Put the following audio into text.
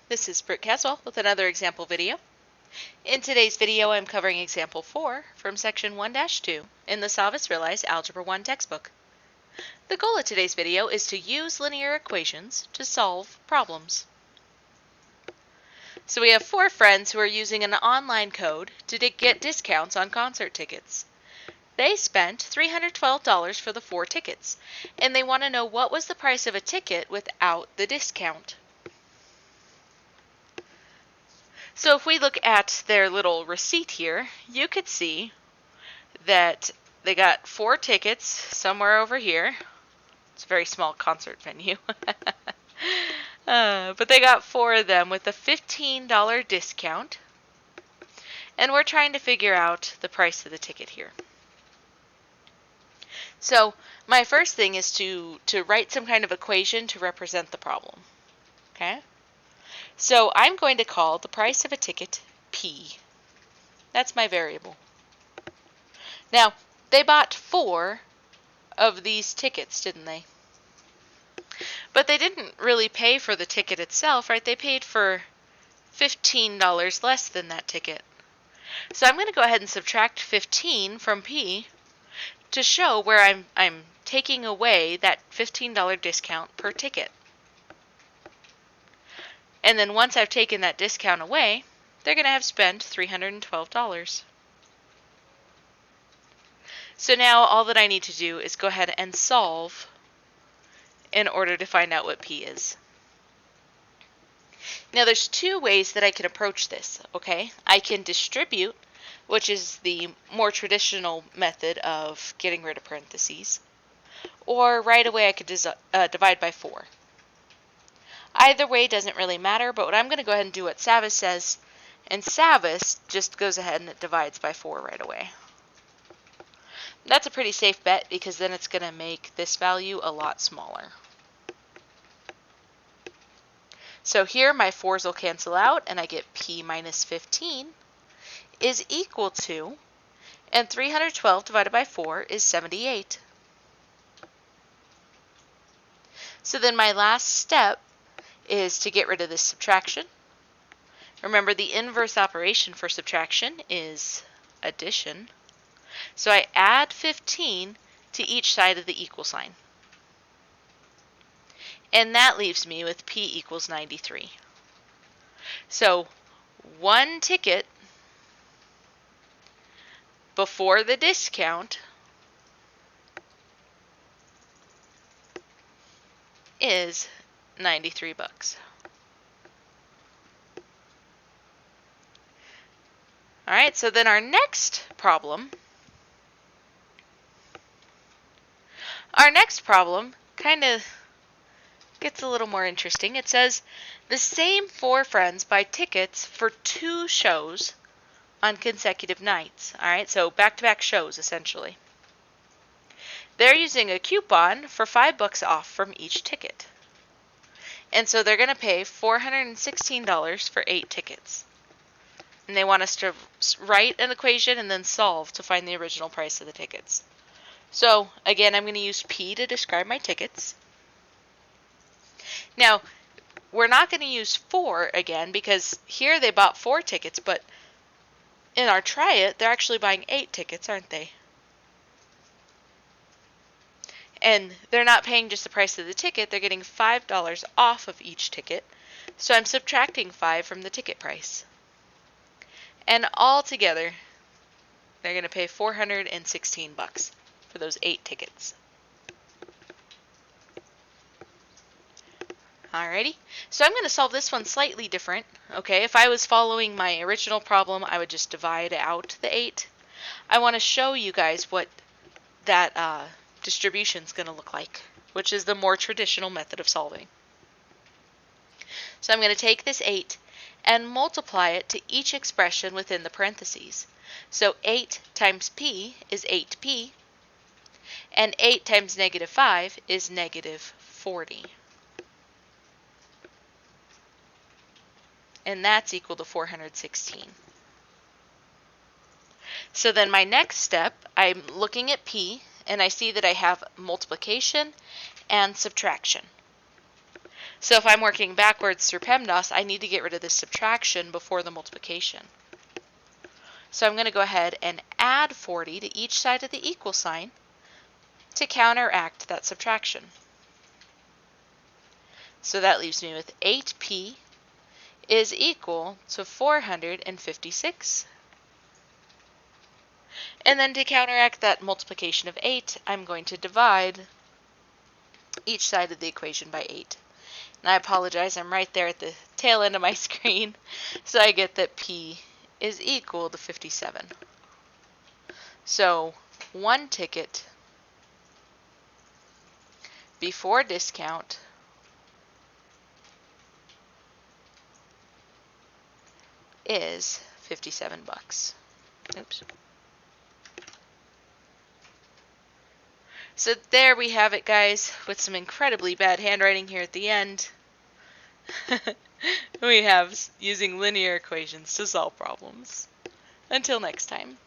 This is Britt Caswell with another example video. In today's video, I'm covering example 4 from section 1-2 in the SavvasRealize Algebra 1 textbook. The goal of today's video is to use linear equations to solve problems. So we have 4 friends who are using an online code to get discounts on concert tickets. They spent $312 for the 4 tickets, and they want to know what was the price of a ticket without the discount. So if we look at their little receipt here, you could see that they got 4 tickets somewhere over here. It's a very small concert venue. But they got 4 of them with a $15 discount. And we're trying to figure out the price of the ticket here. So my first thing is to write some kind of equation to represent the problem. Okay? So I'm going to call the price of a ticket P. That's my variable. Now, they bought 4 of these tickets, didn't they? But they didn't really pay for the ticket itself, right? They paid for $15 less than that ticket. So I'm going to go ahead and subtract 15 from P to show where I'm taking away that $15 discount per ticket. And then once I've taken that discount away, they're going to have spent $312. So now all that I need to do is go ahead and solve in order to find out what P is. Now there's 2 ways that I can approach this, okay? I can distribute, which is the more traditional method of getting rid of parentheses, or right away I could divide by 4. Either way doesn't really matter, but I'm going to go ahead and do what Savvas says, and Savvas just goes ahead and it divides by 4 right away. That's a pretty safe bet because then it's going to make this value a lot smaller. So here my 4's will cancel out and I get P minus 15 is equal to, and 312 divided by 4 is 78. So then my last step is to get rid of this subtraction. Remember, the inverse operation for subtraction is addition. So I add 15 to each side of the equal sign. And that leaves me with P equals 93. So 1 ticket before the discount is $93. All right, so then our next problem kind of gets a little more interesting. It says the same 4 friends buy tickets for 2 shows on consecutive nights. All right, so back-to-back shows essentially. They're using a coupon for $5 off from each ticket. And so they're going to pay $416 for 8 tickets. And they want us to write an equation and then solve to find the original price of the tickets. So again, I'm going to use P to describe my tickets. Now, we're not going to use 4 again because here they bought 4 tickets, but in our try it, they're actually buying 8 tickets, aren't they? And they're not paying just the price of the ticket, they're getting $5 off of each ticket. So I'm subtracting 5 from the ticket price. And all together, they're going to pay $416 for those 8 tickets. Alrighty, so I'm going to solve this one slightly different. Okay, if I was following my original problem, I would just divide out the 8. I want to show you guys what that distribution is going to look like, which is the more traditional method of solving. So I'm going to take this 8 and multiply it to each expression within the parentheses. So 8 times P is 8P, and 8 times negative 5 is negative 40. And that's equal to 416. So then my next step, I'm looking at P, and I see that I have multiplication and subtraction. So if I'm working backwards through PEMDAS, I need to get rid of this subtraction before the multiplication. So I'm going to go ahead and add 40 to each side of the equal sign to counteract that subtraction. So that leaves me with 8p is equal to 456. And then to counteract that multiplication of 8, I'm going to divide each side of the equation by 8. And I apologize, I'm right there at the tail end of my screen. So I get that p is equal to 57. So one ticket before discount is 57 bucks. Oops. So there we have it, guys, with some incredibly bad handwriting here at the end. We have using linear equations to solve problems. Until next time.